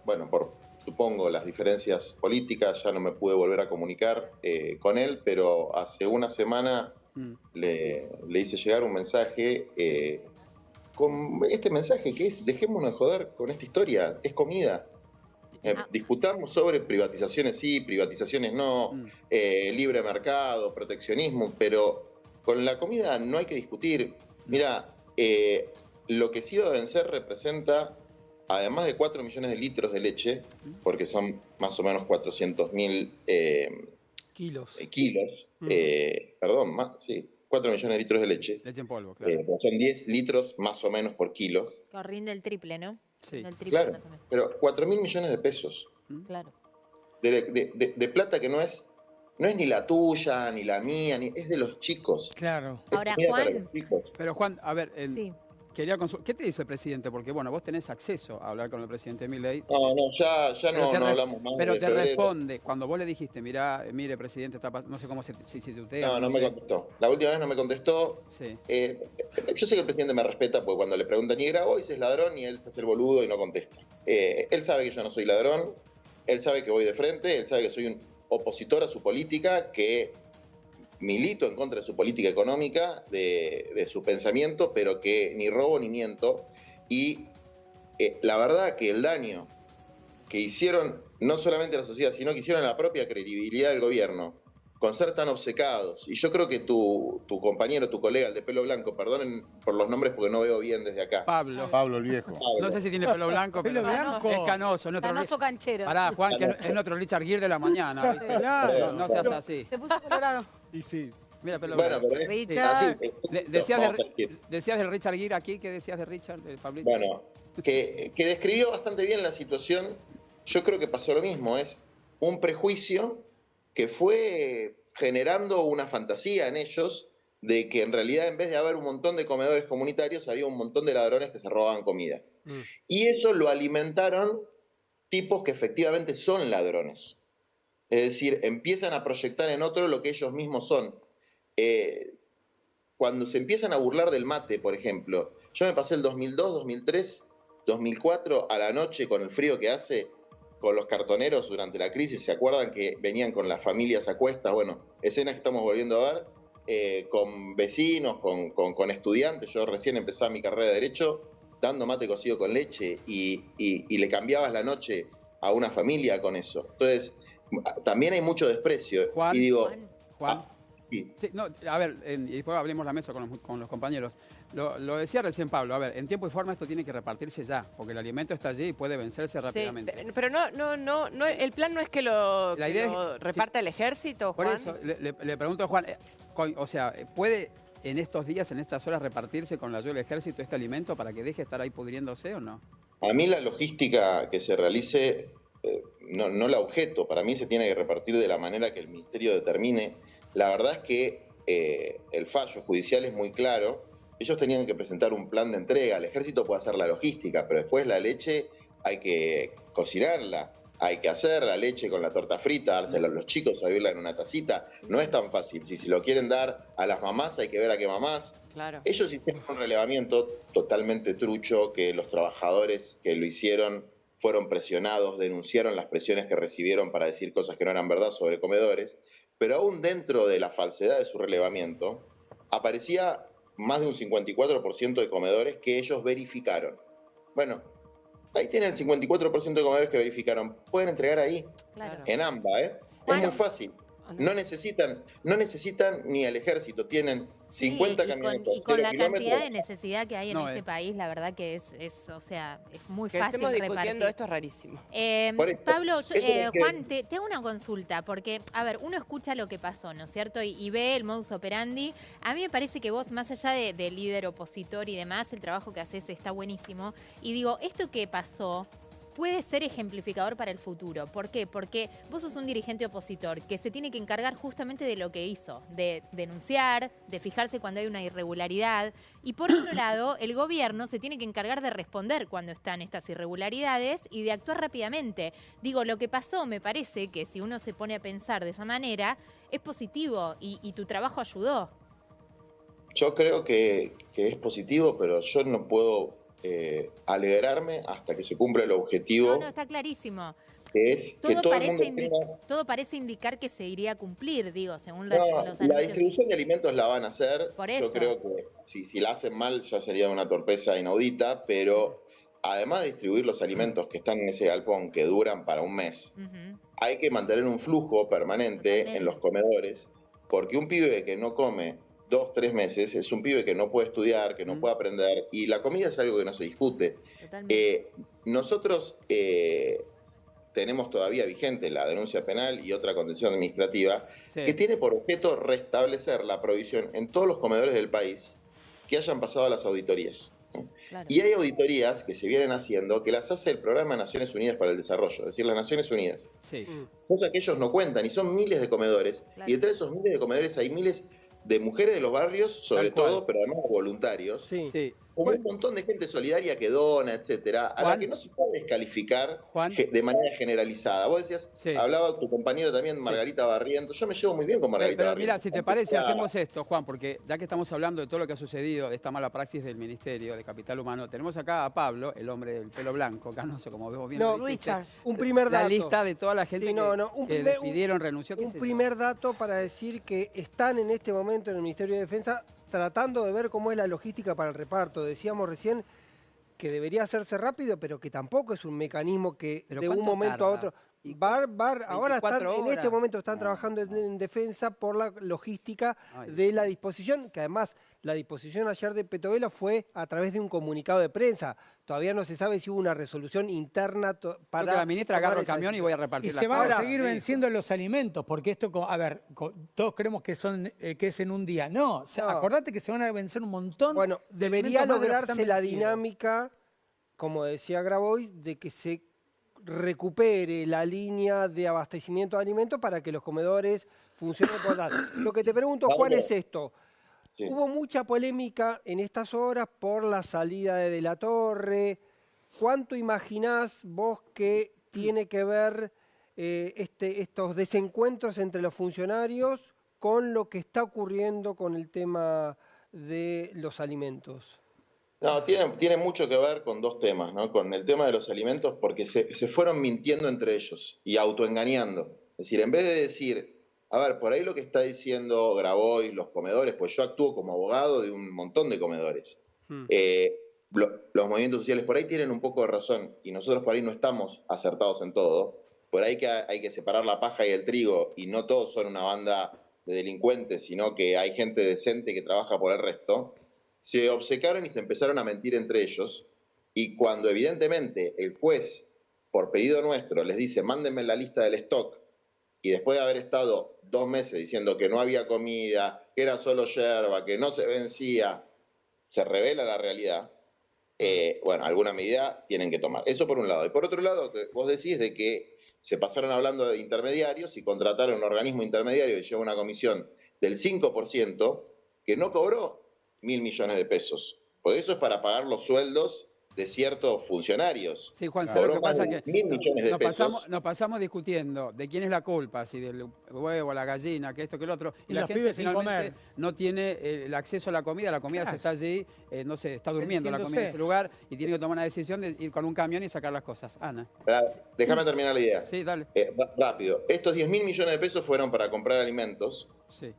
bueno, supongo, las diferencias políticas, ya no me pude volver a comunicar con él, pero hace una semana le hice llegar un mensaje, con este mensaje que es: dejémonos de joder con esta historia, es comida. Discutamos sobre privatizaciones sí, privatizaciones no, libre mercado, proteccionismo, pero con la comida no hay que discutir. Mira, lo que sí va a vencer representa, además de 4 millones de litros de leche, porque son más o menos 400.000 kilos, perdón, sí, 4 millones de litros de leche. Leche en polvo, claro. Son 10 litros más o menos por kilo. Rinde el triple, ¿no? Sí. El triple, Claro, más o menos. pero 4.000 millones de pesos. Claro. De plata que no es ni la tuya, ni la mía, es de los chicos. Claro. Ahora, Juan. Pero Juan, a ver, Sí. quería ¿qué te dice el presidente? Porque bueno, vos tenés acceso a hablar con el presidente Milei. No, ya no hablamos más. Pero de te febrero. responde, cuando vos le dijiste, mire presidente, no sé cómo si tutea. No me contestó. La última vez no me contestó. Sí. Yo sé que el presidente me respeta, porque cuando le preguntan, ¿y Grabois es ladrón? Y él se hace el boludo y no contesta. Él sabe que yo no soy ladrón, él sabe que voy de frente, él sabe que soy un opositor a su política, que milito en contra de su política económica, de su pensamiento, pero que ni robo ni miento. Y la verdad que el daño que hicieron no solamente a la sociedad, sino que hicieron a la propia credibilidad del gobierno, con ser tan obcecados. Y yo creo que tu compañero, tu colega, el de pelo blanco, perdonen por los nombres porque no veo bien desde acá. Pablo el viejo. No sé si tiene pelo blanco, pero es canoso. Canoso canchero. Pará, Juan, que es nuestro Richard Gere de la mañana. ¿Viste? Claro. No seas así. Se puso colorado. Y sí. Mira, pelo Bueno, blanco. pero Richard. Decías del Richard Gere aquí, ¿qué decías de Richard, de Pablito? Bueno, que describió bastante bien la situación. Yo creo que pasó lo mismo, es un prejuicio que fue generando una fantasía en ellos de que en realidad, en vez de haber un montón de comedores comunitarios, había un montón de ladrones que se robaban comida. Y eso lo alimentaron tipos que efectivamente son ladrones. Es decir, empiezan a proyectar en otro lo que ellos mismos son. Cuando se empiezan a burlar del mate, por ejemplo, yo me pasé el 2002, 2003, 2004 a la noche con el frío que hace, con los cartoneros durante la crisis. ¿Se acuerdan que venían con las familias a cuestas? Bueno, escenas que estamos volviendo a ver, con vecinos, con estudiantes. Yo recién empezaba mi carrera de Derecho dando mate cocido con leche y le cambiabas la noche a una familia con eso. Entonces, también hay mucho desprecio. Juan, y digo, Juan. Sí. Sí, no, a ver, y después abrimos la mesa con los compañeros. Lo decía recién Pablo, a ver, en tiempo y forma esto tiene que repartirse ya, porque el alimento está allí y puede vencerse rápidamente. Sí, pero no, el plan no es que lo reparta el ejército, Juan. Por eso, le pregunto a Juan, o sea, ¿puede en estos días, en estas horas, repartirse con la ayuda del ejército este alimento para que deje de estar ahí pudriéndose o no? A mí la logística que se realice, no la objeto. Para mí se tiene que repartir de la manera que el ministerio determine. La verdad es que el fallo judicial es muy claro. Ellos tenían que presentar un plan de entrega. El ejército puede hacer la logística, pero después la leche hay que cocinarla, hay que hacer la leche con la torta frita, dársela a los chicos, servirla en una tacita. No es tan fácil. Si se lo quieren dar a las mamás, hay que ver a qué mamás. Claro. Ellos hicieron un relevamiento totalmente trucho, que los trabajadores que lo hicieron fueron presionados, denunciaron las presiones que recibieron para decir cosas que no eran verdad sobre comedores, pero aún dentro de la falsedad de su relevamiento, aparecía más de un 54% de comedores que ellos verificaron. Bueno, ahí tienen el 54% de comedores que verificaron. Pueden entregar ahí, Claro. en AMBA, ¿eh? Es muy fácil. No necesitan ni al ejército, tienen 50 camionetas. Y con la 0 cantidad kilómetros. de necesidad que hay en este país, la verdad que es muy Que fácil estemos repartir. discutiendo esto es rarísimo. Por eso, Pablo, eso es que- Juan, te hago una consulta, porque, a ver, uno escucha lo que pasó, ¿no es cierto? Y ve el modus operandi. A mí me parece que vos, más allá de líder opositor y demás, el trabajo que haces está buenísimo. Y digo, esto que pasó puede ser ejemplificador para el futuro. ¿Por qué? Porque vos sos un dirigente opositor que se tiene que encargar justamente de lo que hizo, de denunciar, de fijarse cuando hay una irregularidad. Y por otro lado, el gobierno se tiene que encargar de responder cuando están estas irregularidades y de actuar rápidamente. Digo, lo que pasó me parece que si uno se pone a pensar de esa manera, es positivo y tu trabajo ayudó. Yo creo que es positivo, pero yo no puedo alegrarme hasta que se cumpla el objetivo. No, está clarísimo. Que es todo, que todo parece el mundo tenga... todo parece indicar que se iría a cumplir, digo, según los anuncios. La distribución de alimentos la van a hacer. Por eso. Yo creo que si la hacen mal ya sería una torpeza inaudita, pero además de distribuir los alimentos que están en ese galpón que duran para un mes, hay que mantener un flujo permanente en los comedores, porque un pibe que no come 2, 3 meses es un pibe que no puede estudiar, que no puede aprender, y la comida es algo que no se discute. Nosotros tenemos todavía vigente la denuncia penal y otra contención administrativa que tiene por objeto restablecer la provisión en todos los comedores del país que hayan pasado a las auditorías. Claro. Y hay auditorías que se vienen haciendo que las hace el Programa de Naciones Unidas para el Desarrollo, es decir, las Naciones Unidas. Cosa que ellos no cuentan, y son miles de comedores, y detrás de esos miles de comedores hay miles de mujeres de los barrios, sobre todo, pero además voluntarios. Un montón de gente solidaria que dona, etcétera, a la que no se puede descalificar de manera generalizada. Vos decías, hablaba tu compañero también, Margarita Barrientos. Yo me llevo muy bien con Margarita Barrientos. Mira, si te parece, hacemos esto, Juan, porque ya que estamos hablando de todo lo que ha sucedido, de esta mala praxis del Ministerio de Capital Humano, tenemos acá a Pablo, el hombre del pelo blanco, canoso, como vemos bien. No, Richard, un primer dato. La lista de toda la gente que despidieron, renunció. Un primer dato para decir que están en este momento en el Ministerio de Defensa tratando de ver cómo es la logística para el reparto. Decíamos recién que debería hacerse rápido, pero que tampoco es un mecanismo que de un momento a otro... Ahora en este momento están trabajando en defensa por la logística de la disposición, que además la disposición ayer de Petovelo fue a través de un comunicado de prensa. Todavía no se sabe si hubo una resolución interna para... que la ministra agarra el camión y voy a repartir la cosa. Y se van a seguir venciendo los alimentos, porque esto, a ver, todos creemos que es en un día. No, acordate que se van a vencer un montón. Bueno, debería lograrse la dinámica, como decía Grabois, de que se recupere la línea de abastecimiento de alimentos para que los comedores funcionen por tal. Lo que te pregunto, Juan, es esto. Hubo mucha polémica en estas horas por la salida de la Torre. ¿Cuánto imaginás vos que tiene que ver estos desencuentros entre los funcionarios con lo que está ocurriendo con el tema de los alimentos? No, tiene mucho que ver con dos temas, ¿no? Con el tema de los alimentos, porque se fueron mintiendo entre ellos y autoengañando. Es decir, en vez de decir, a ver, por ahí lo que está diciendo Grabois, los comedores, pues yo actúo como abogado de un montón de comedores. Los movimientos sociales por ahí tienen un poco de razón y nosotros por ahí no estamos acertados en todo. Por ahí que hay que separar la paja y el trigo, y no todos son una banda de delincuentes, sino que hay gente decente que trabaja por el resto. Se obcecaron y se empezaron a mentir entre ellos, y cuando evidentemente el juez, por pedido nuestro, les dice mándenme la lista del stock, y después de haber estado 2 meses diciendo que no había comida, que era solo yerba, que no se vencía, se revela la realidad, bueno, alguna medida tienen que tomar. Eso por un lado. Y por otro lado, que vos decís de que se pasaron hablando de intermediarios y contrataron un organismo intermediario que lleva una comisión del 5% que no cobró 1.000 millones de pesos. Por eso es para pagar los sueldos de ciertos funcionarios. Sí, Juan, lo que pasa es que nos pasamos discutiendo de quién es la culpa, si del huevo, la gallina, que esto, que el otro, y la gente finalmente no tiene el acceso a la comida se está allí, no sé, está durmiendo la comida en ese lugar, y tiene que tomar una decisión de ir con un camión y sacar las cosas. Ana. Déjame terminar la idea. Sí, dale. Rápido. Estos 10.000 millones de pesos fueron para comprar alimentos,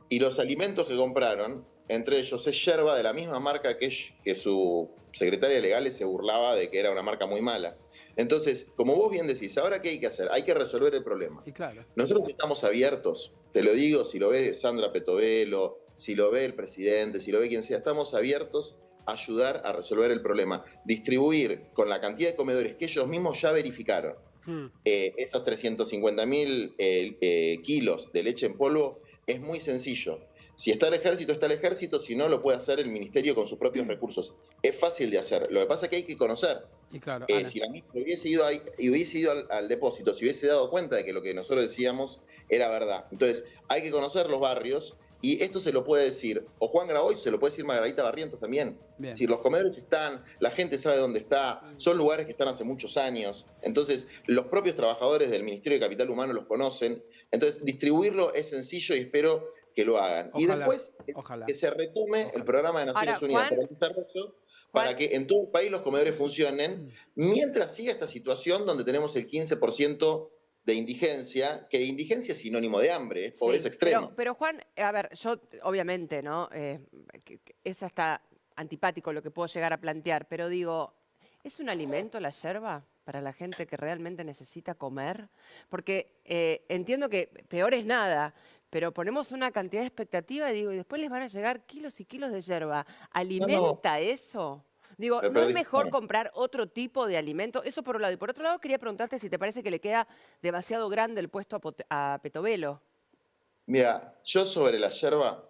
y los alimentos que compraron, entre ellos es yerba de la misma marca que su secretaria legal se burlaba de que era una marca muy mala. Entonces, como vos bien decís, ¿ahora qué hay que hacer? Hay que resolver el problema. Y claro. Nosotros estamos abiertos, te lo digo, si lo ve Sandra Petovelo, si lo ve el presidente, si lo ve quien sea, estamos abiertos a ayudar a resolver el problema. Distribuir con la cantidad de comedores que ellos mismos ya verificaron, esos 350.000 kilos de leche en polvo, es muy sencillo. Si está el ejército, si no lo puede hacer el ministerio con sus propios recursos. Es fácil de hacer. Lo que pasa es que hay que conocer. Y claro, si la ministra hubiese ido al depósito, si hubiese dado cuenta de que lo que nosotros decíamos era verdad. Entonces, hay que conocer los barrios, y esto se lo puede decir o Juan Grabois, se lo puede decir Margarita Barrientos también. Es decir, los comedores están, la gente sabe dónde está, son lugares que están hace muchos años. Entonces, los propios trabajadores del Ministerio de Capital Humano los conocen. Entonces, distribuirlo es sencillo, y espero que lo hagan. Ojalá, y después ojalá. que se retome el programa de Naciones Unidas para el Desarrollo, para que en todo el país los comedores funcionen, mientras siga esta situación donde tenemos el 15% de indigencia, que indigencia es sinónimo de hambre, es pobreza extrema. Pero Juan, a ver, yo obviamente, ¿no? Es hasta antipático lo que puedo llegar a plantear, pero digo, ¿es un alimento la yerba para la gente que realmente necesita comer? Porque entiendo que peor es nada, pero ponemos una cantidad de expectativa y digo, y después les van a llegar kilos y kilos de yerba. ¿Alimenta eso? Digo, ¿no es mejor comprar otro tipo de alimento? Eso por un lado. Y por otro lado, quería preguntarte si te parece que le queda demasiado grande el puesto a Petovelo. Mira, yo sobre la yerba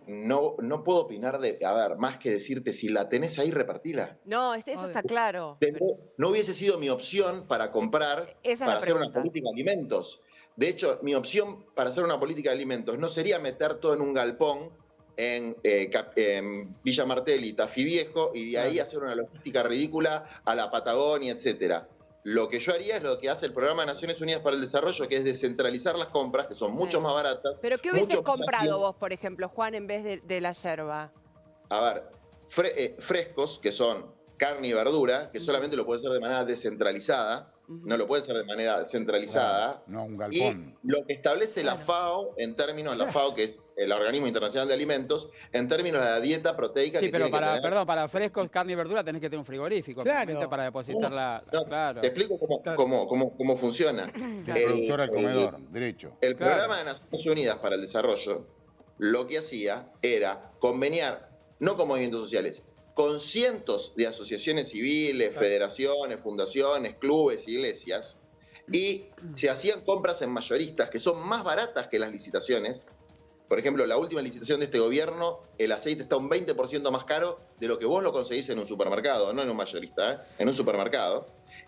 no puedo opinar a ver, más que decirte, si la tenés ahí, repartila. No, eso está claro. No hubiese sido mi opción para comprar, para hacer una política de alimentos. De hecho, mi opción para hacer una política de alimentos no sería meter todo en un galpón en Villa Martelli, Tafí Viejo, y de ahí hacer una logística ridícula a la Patagonia, etcétera. Lo que yo haría es lo que hace el Programa de Naciones Unidas para el Desarrollo, que es descentralizar las compras, que son mucho más baratas. ¿Pero qué hubieses comprado vos, por ejemplo, Juan, en vez de la yerba? A ver, frescos, que son carne y verdura, que solamente lo puede hacer de manera descentralizada, no lo puede hacer de manera centralizada. No, un galpón. Y lo que establece la FAO, en términos, la FAO, que es el Organismo Internacional de Alimentos, en términos de la dieta proteica que tiene que tener. Perdón, para frescos, carne y verdura tenés que tener un frigorífico. Claro. Para depositarla. Claro. Te explico cómo funciona. El productor al comedor, derecho. El Programa de Naciones Unidas para el Desarrollo lo que hacía era conveniar, no con movimientos sociales, con cientos de asociaciones civiles, federaciones, fundaciones, clubes, iglesias, y se hacían compras en mayoristas que son más baratas que las licitaciones. Por ejemplo, la última licitación de este gobierno, el aceite está un 20% más caro de lo que vos lo conseguís en un supermercado, no en un mayorista, en un supermercado.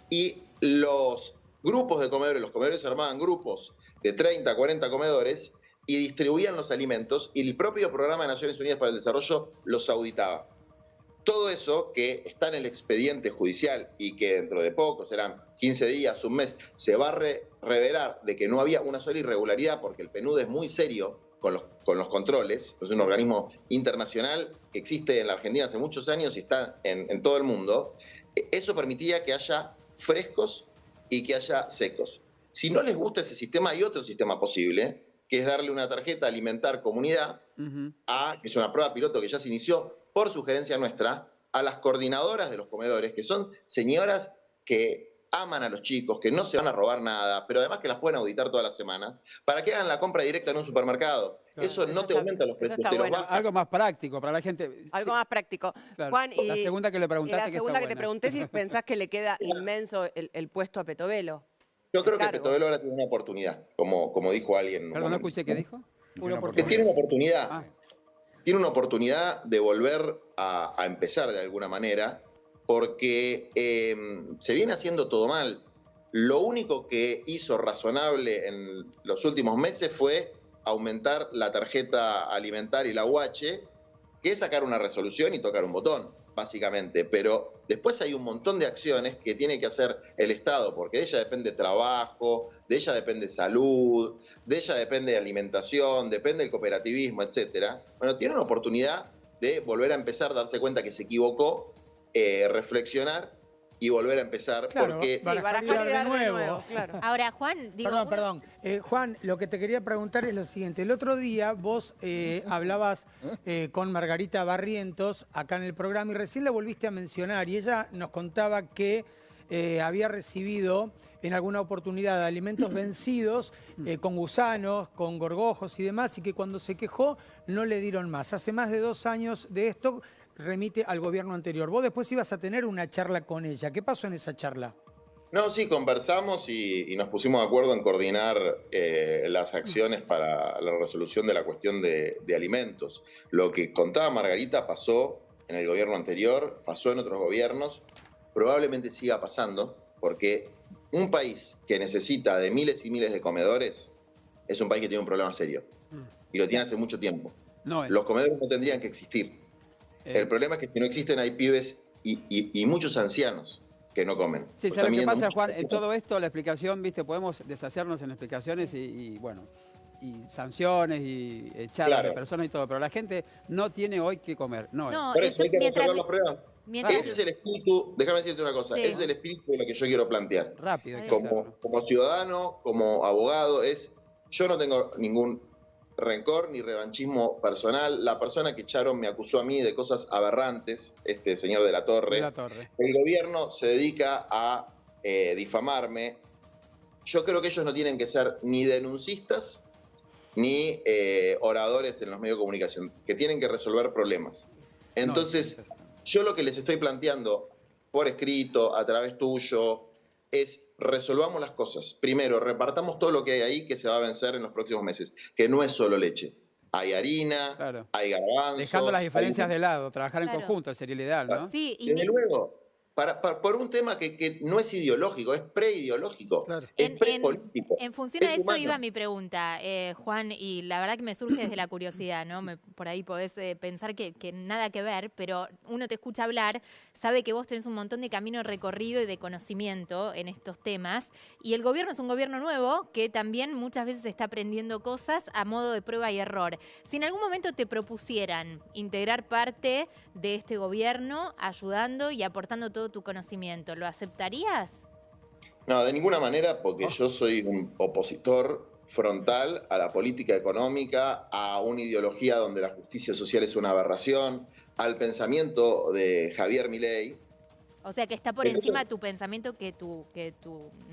Y los grupos de comedores, los comedores armaban grupos de 30, 40 comedores y distribuían los alimentos, y el propio Programa de Naciones Unidas para el Desarrollo los auditaba. Todo eso que está en el expediente judicial y que dentro de poco, serán 15 días, un mes, se va a revelar de que no había una sola irregularidad, porque el PNUD es muy serio con los controles, es un organismo internacional que existe en la Argentina hace muchos años y está en todo el mundo. Eso permitía que haya frescos y que haya secos. Si no les gusta ese sistema, hay otro sistema posible, que es darle una tarjeta Alimentar Comunidad, que es una prueba piloto que ya se inició por sugerencia nuestra, a las coordinadoras de los comedores, que son señoras que aman a los chicos, que no se van a robar nada, pero además que las pueden auditar toda la semana, para que hagan la compra directa en un supermercado. Claro, eso no te aumenta los precios. Algo más práctico para la gente. Algo más práctico. Claro. Juan, la segunda que le preguntaste. La segunda que te pregunté, si pensás que le queda inmenso el puesto a Petovelo. Yo creo que Petovelo ahora tiene una oportunidad, como dijo alguien. Perdón, no escuché qué dijo. Que tiene una oportunidad. Tiene una oportunidad de volver a empezar de alguna manera, porque se viene haciendo todo mal. Lo único que hizo razonable en los últimos meses fue aumentar la tarjeta alimentar y la UH, que es sacar una resolución y tocar un botón, básicamente. Pero después hay un montón de acciones que tiene que hacer el Estado, porque de ella depende trabajo, de ella depende salud, de ella depende alimentación, depende el cooperativismo, etcétera. Bueno, tiene una oportunidad de volver a empezar, darse cuenta que se equivocó, reflexionar y volver a empezar. Claro, porque barajar y dar de nuevo. Claro. Ahora, Juan, digo... Perdón. Juan, lo que te quería preguntar es lo siguiente. El otro día vos hablabas con Margarita Barrientos acá en el programa y recién la volviste a mencionar y ella nos contaba que había recibido en alguna oportunidad alimentos vencidos con gusanos, con gorgojos y demás, y que cuando se quejó no le dieron más. Hace más de 2 años de esto remite al gobierno anterior. Vos después ibas a tener una charla con ella. ¿Qué pasó en esa charla? No, sí, conversamos y nos pusimos de acuerdo en coordinar las acciones para la resolución de la cuestión de alimentos. Lo que contaba Margarita pasó en el gobierno anterior, pasó en otros gobiernos, probablemente siga pasando, porque un país que necesita de miles y miles de comedores es un país que tiene un problema serio. Y lo tiene hace mucho tiempo. Los comedores no tendrían que existir. El problema es que si no existen hay pibes y muchos ancianos que no comen. Sí, ¿sabes qué pasa, Juan? En todo esto, la explicación, viste, podemos deshacernos en explicaciones y bueno, y sanciones y echar a las personas y todo, pero la gente no tiene hoy que comer. No, por eso hay que resolver los problemas. Ese es el espíritu, déjame decirte una cosa, ese es el espíritu de lo que yo quiero plantear. Rápido, como ciudadano, como abogado, yo no tengo ningún rencor ni revanchismo personal. La persona que echaron me acusó a mí de cosas aberrantes, este señor de la Torre. El gobierno se dedica a difamarme. Yo creo que ellos no tienen que ser ni denuncistas ni oradores en los medios de comunicación, que tienen que resolver problemas. Entonces, yo lo que les estoy planteando por escrito, a través tuyo, es resolvamos las cosas. Primero, repartamos todo lo que hay ahí que se va a vencer en los próximos meses, que no es solo leche. Hay harina, hay garbanzos. Dejando las diferencias de lado, trabajar en conjunto sería el ideal, ¿no? Sí, desde luego. Por un tema que no es ideológico, es preideológico, es prepolítico. En función a eso iba mi pregunta, Juan, y la verdad que me surge desde la curiosidad, ¿no? Por ahí podés pensar que nada que ver, pero uno te escucha hablar, sabe que vos tenés un montón de camino recorrido y de conocimiento en estos temas, y el gobierno es un gobierno nuevo que también muchas veces está aprendiendo cosas a modo de prueba y error. Si en algún momento te propusieran integrar parte de este gobierno, ayudando y aportando todo tu conocimiento, ¿lo aceptarías? No, de ninguna manera, porque yo soy un opositor frontal a la política económica, a una ideología donde la justicia social es una aberración, al pensamiento de Javier Milei. O sea, que está por encima tu pensamiento que tu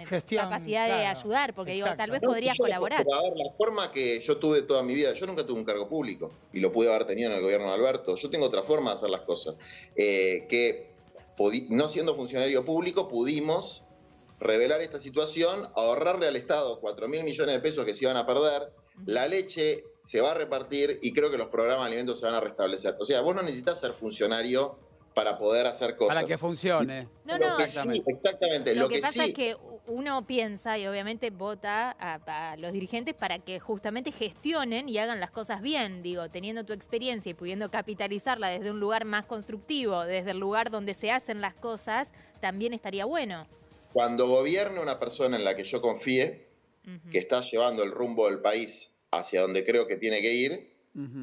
gestión, capacidad de ayudar, porque digo, tal vez podrías colaborar. A ver, la forma que yo tuve toda mi vida, yo nunca tuve un cargo público y lo pude haber tenido en el gobierno de Alberto. Yo tengo otra forma de hacer las cosas. No siendo funcionario público, pudimos revelar esta situación, ahorrarle al Estado 4.000 millones de pesos que se iban a perder, la leche se va a repartir y creo que los programas de alimentos se van a restablecer. O sea, vos no necesitas ser funcionario para poder hacer cosas. Para que funcione. No, exactamente. Exactamente. Lo que pasa es que uno piensa y obviamente vota a los dirigentes para que justamente gestionen y hagan las cosas bien. Digo, teniendo tu experiencia y pudiendo capitalizarla desde un lugar más constructivo, desde el lugar donde se hacen las cosas, también estaría bueno. Cuando gobierne una persona en la que yo confíe, que está llevando el rumbo del país hacia donde creo que tiene que ir,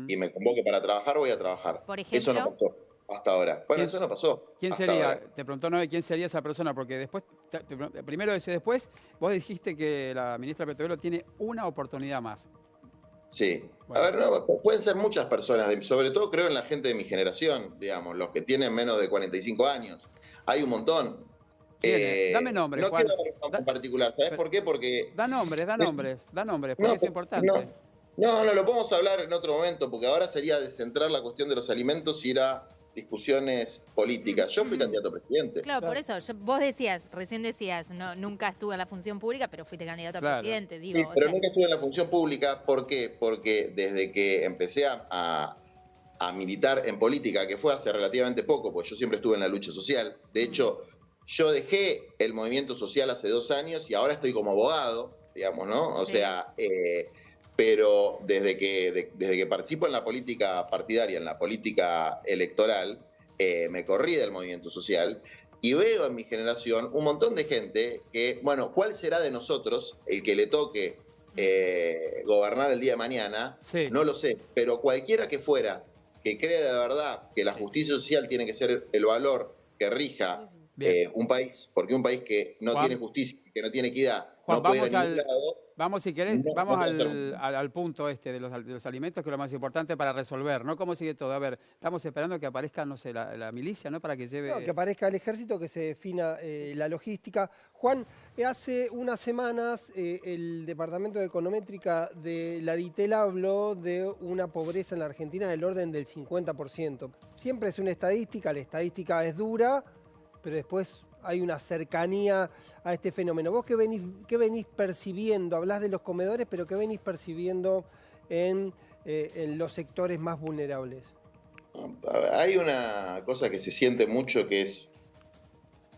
y me convoque para trabajar, voy a trabajar. Por ejemplo, eso no pasó hasta ahora. Bueno, eso no pasó. ¿Quién sería? Te preguntó Noé, ¿quién sería esa persona? Porque después, primero después, vos dijiste que la ministra Petovelo tiene una oportunidad más. Sí. Bueno. A ver, no, pueden ser muchas personas, sobre todo creo en la gente de mi generación, digamos, los que tienen menos de 45 años. Hay un montón. Dame nombres, no Juan. No quiero dar en particular, ¿sabes por qué? Porque... Da nombres, porque es importante. No, lo podemos hablar en otro momento, porque ahora sería descentrar la cuestión de los alimentos y ir a discusiones políticas. Yo fui candidato a presidente. Claro, por eso. Vos recién decías, no, nunca estuve en la función pública, pero fuiste candidato a presidente. Digo, sí, pero nunca estuve en la función pública. ¿Por qué? Porque desde que empecé a militar en política, que fue hace relativamente poco, porque yo siempre estuve en la lucha social. De hecho, yo dejé el movimiento social hace 2 años y ahora estoy como abogado, digamos, ¿no? O sea... pero desde que participo en la política partidaria, en la política electoral, me corrí del movimiento social y veo en mi generación un montón de gente que, bueno, ¿cuál será de nosotros el que le toque gobernar el día de mañana? Sí. No lo sé, pero cualquiera que fuera, que crea de verdad que la justicia social tiene que ser el valor que rija un país, porque un país que no tiene justicia, que no tiene equidad, Juan, no puede ir a ningún lado. Vamos, si querés, vamos al punto de los alimentos, que es lo más importante para resolver, ¿no? ¿Cómo sigue todo? A ver, estamos esperando que aparezca, no sé, la milicia, ¿no? Para que lleve... No, que aparezca el ejército, que se defina la logística. Juan, hace unas semanas el Departamento de Econométrica de la DITEL habló de una pobreza en la Argentina del orden del 50%. Siempre es una estadística, la estadística es dura, pero después hay una cercanía a este fenómeno. ¿Vos qué venís percibiendo? Hablás de los comedores, pero ¿qué venís percibiendo en los sectores más vulnerables? Hay una cosa que se siente mucho, que es,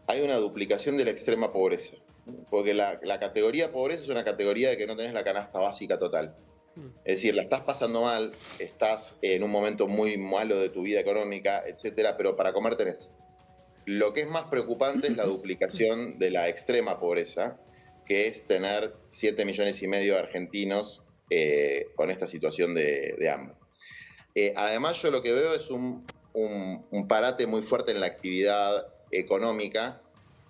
hay una duplicación de la extrema pobreza. Porque la categoría pobreza es una categoría de que no tenés la canasta básica total. Es decir, la estás pasando mal, estás en un momento muy malo de tu vida económica, etcétera, pero para comer tenés. Lo que es más preocupante es la duplicación de la extrema pobreza, que es tener 7,5 millones de argentinos con esta situación de hambre. Además, yo lo que veo es un parate muy fuerte en la actividad económica,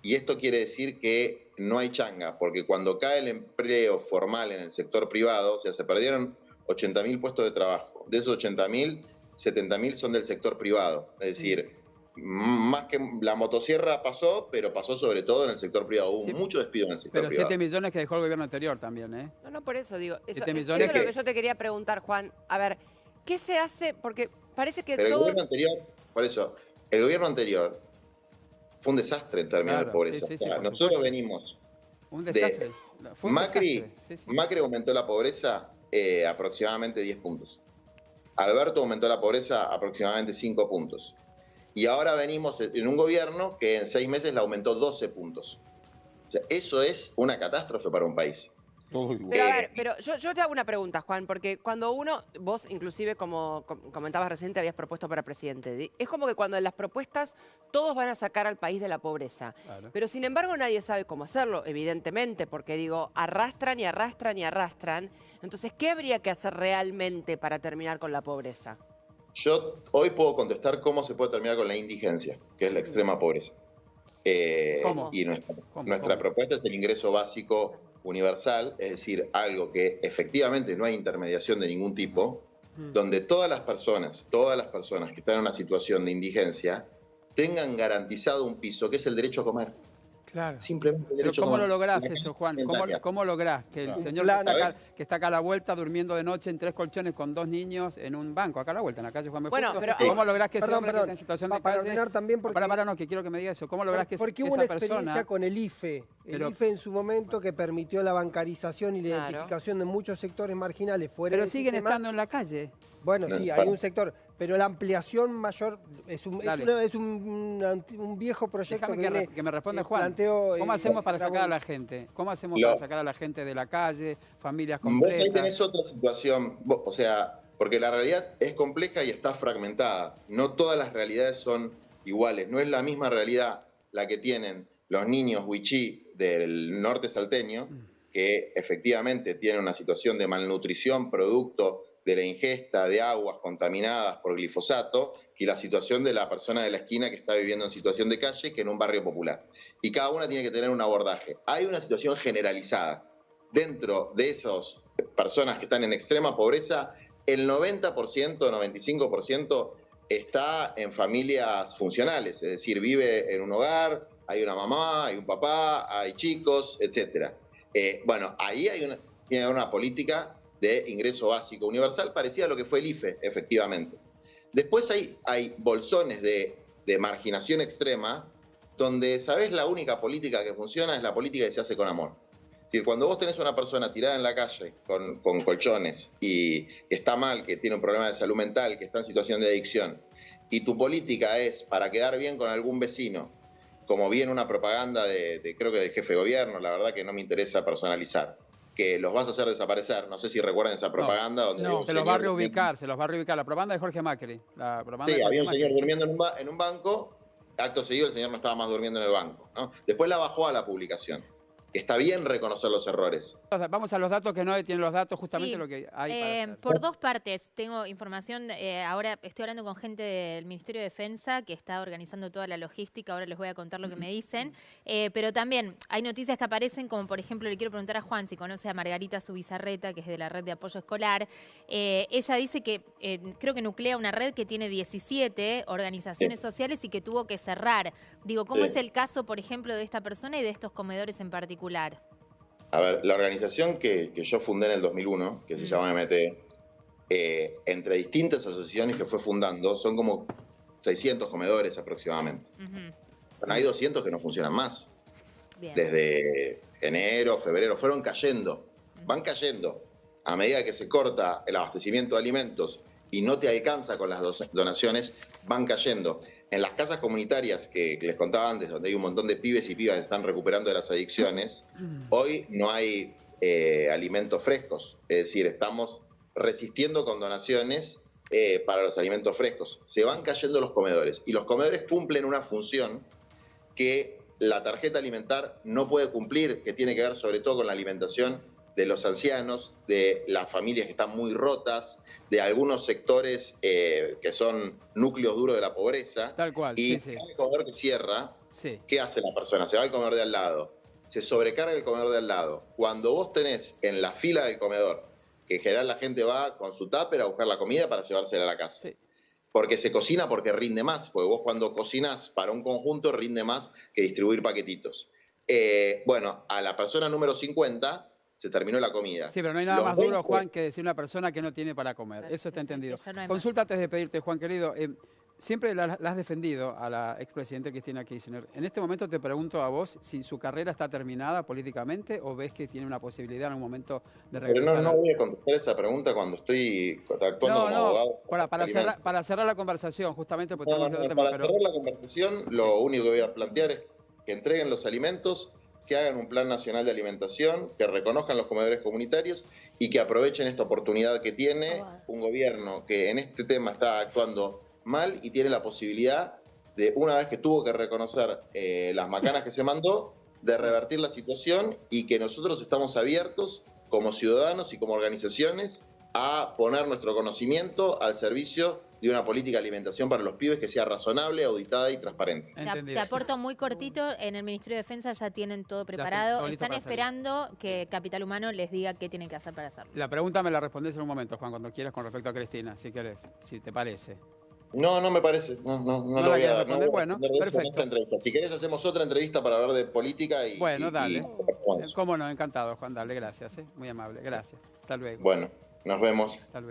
y esto quiere decir que no hay changa, porque cuando cae el empleo formal en el sector privado, o sea, se perdieron 80.000 puestos de trabajo. De esos 80.000, 70.000 son del sector privado. Es decir, más que la motosierra pasó, pero pasó sobre todo en el sector privado. Hubo mucho despido en el sector privado. Pero 7 millones que dejó el gobierno anterior también, ¿eh? No, por eso digo. Eso es millones lo que yo te quería preguntar, Juan. A ver, ¿qué se hace? Porque parece que pero todos... el gobierno anterior, por eso, el gobierno anterior fue un desastre en términos de pobreza. Sí, nosotros venimos un desastre. Fue un Macri aumentó la pobreza aproximadamente 10 puntos. Alberto aumentó la pobreza aproximadamente 5 puntos. Y ahora venimos en un gobierno que en 6 meses la aumentó 12 puntos. O sea, eso es una catástrofe para un país. Pero a ver, yo te hago una pregunta, Juan, porque cuando vos inclusive como comentabas recién, te habías propuesto para presidente. Es como que cuando en las propuestas todos van a sacar al país de la pobreza. Claro. Pero sin embargo nadie sabe cómo hacerlo, evidentemente, porque digo, arrastran y arrastran y arrastran. Entonces, ¿qué habría que hacer realmente para terminar con la pobreza? Yo hoy puedo contestar cómo se puede terminar con la indigencia, que es la extrema pobreza. ¿Cómo? Y nuestra propuesta es el ingreso básico universal, es decir, algo que efectivamente no hay intermediación de ningún tipo, donde todas las personas que están en una situación de indigencia tengan garantizado un piso, que es el derecho a comer. Claro. Simplemente el derecho a ¿Cómo comer. lo lográs eso, Juan? ¿Cómo lográs que el señor que está acá a la vuelta durmiendo de noche en 3 colchones con 2 niños en un banco, acá a la vuelta, en la calle Juan B. Justo, ¿cómo lográs que ese hombre que está en situación de para calle... ordenar también porque... no, que quiero que me diga eso. ¿Cómo lográs que esa persona... Porque hubo una experiencia con el IFE. El IFE en su momento que permitió la bancarización y la identificación de muchos sectores marginales fuera del siguen sistema. Estando en la calle. Bueno, sí, hay un sector, pero la ampliación mayor es un viejo proyecto que me responda Juan. ¿Cómo hacemos para sacar a la gente? ¿Cómo hacemos para sacar a la gente de la calle, familias completas? Vos ahí tenés otra situación, o sea, porque la realidad es compleja y está fragmentada. No todas las realidades son iguales. No es la misma realidad la que tienen los niños wichí del norte salteño, que efectivamente tienen una situación de malnutrición producto de la ingesta de aguas contaminadas por glifosato, que la situación de la persona de la esquina que está viviendo en situación de calle que en un barrio popular. Y cada una tiene que tener un abordaje. Hay una situación generalizada. Dentro de esas personas que están en extrema pobreza, el 90%, 95% está en familias funcionales, es decir, vive en un hogar, hay una mamá, hay un papá, hay chicos, etc. Bueno, ahí tiene una política de ingreso básico universal, parecida a lo que fue el IFE, efectivamente. Después hay bolsones de marginación extrema, donde, ¿sabés? La única política que funciona es la política que se hace con amor. Es decir, cuando vos tenés una persona tirada en la calle con colchones y está mal, que tiene un problema de salud mental, que está en situación de adicción, y tu política es para quedar bien con algún vecino, como vi en una propaganda creo que del jefe de gobierno, la verdad que no me interesa personalizar, que los vas a hacer desaparecer. No sé si recuerdan esa propaganda. Se los va a reubicar, La propaganda de Jorge Macri. Había un señor durmiendo en un banco, acto seguido el señor no estaba más durmiendo en el banco, ¿no? Después la bajó a la publicación. Está bien reconocer los errores. Vamos a los datos, que no tienen los datos, justamente lo que hay para hacer. Por 2 partes, tengo información, ahora estoy hablando con gente del Ministerio de Defensa que está organizando toda la logística, ahora les voy a contar lo que me dicen, pero también hay noticias que aparecen, como por ejemplo, le quiero preguntar a Juan si conoce a Margarita Zubizarreta, que es de la Red de Apoyo Escolar. Ella dice que creo que nuclea una red que tiene 17 organizaciones sociales y que tuvo que cerrar. Digo, ¿cómo es el caso, por ejemplo, de esta persona y de estos comedores en particular? A ver, la organización que yo fundé en el 2001, que se llama MT, entre distintas asociaciones que fue fundando, son como 600 comedores aproximadamente. Bueno, hay 200 que no funcionan más. Bien. Desde enero, febrero, fueron cayendo, van cayendo. A medida que se corta el abastecimiento de alimentos y no te alcanza con las donaciones, van cayendo. En las casas comunitarias que les contaba antes, donde hay un montón de pibes y pibas que están recuperando de las adicciones, hoy no hay alimentos frescos. Es decir, estamos resistiendo con donaciones para los alimentos frescos. Se van cayendo los comedores y los comedores cumplen una función que la tarjeta alimentar no puede cumplir, que tiene que ver sobre todo con la alimentación de los ancianos, de las familias que están muy rotas, de algunos sectores que son núcleos duros de la pobreza. Tal cual, y sí. el comedor que cierra, sí. ¿Qué hace la persona? Se va al comedor de al lado, se sobrecarga el comedor de al lado. Cuando vos tenés en la fila del comedor, que en general la gente va con su tupper a buscar la comida para llevársela a la casa. Sí. Porque se cocina porque rinde más, porque vos cuando cocinás para un conjunto rinde más que distribuir paquetitos. Bueno, a la persona número 50 se terminó la comida. Sí, pero no hay nada más duro, Juan, que decir una persona que no tiene para comer. Eso está entendido. Consulta antes de pedirte, Juan, querido. Siempre la has defendido a la expresidenta Cristina Kirchner. En este momento te pregunto a vos si su carrera está terminada políticamente o ves que tiene una posibilidad en algún momento de regresar. Pero no voy a contestar esa pregunta cuando estoy actuando como abogado. Para cerrar la conversación, justamente porque cerrar la conversación, lo único que voy a plantear es que entreguen los alimentos, que hagan un plan nacional de alimentación, que reconozcan los comedores comunitarios y que aprovechen esta oportunidad que tiene un gobierno que en este tema está actuando mal y tiene la posibilidad de, una vez que tuvo que reconocer las macanas que se mandó, de revertir la situación, y que nosotros estamos abiertos como ciudadanos y como organizaciones a poner nuestro conocimiento al servicio de una política de alimentación para los pibes que sea razonable, auditada y transparente. Te aporto muy cortito, en el Ministerio de Defensa ya tienen todo preparado, están esperando que Capital Humano les diga qué tienen que hacer para hacerlo. La pregunta me la respondes en un momento, Juan, cuando quieras, con respecto a Cristina, si querés, si te parece. No me parece, no lo voy a responder. Bueno, perfecto. Si querés hacemos otra entrevista para hablar de política y... Bueno, dale. Cómo no, encantado, Juan, dale, gracias, muy amable, gracias. Hasta luego. Bueno, nos vemos. Hasta luego.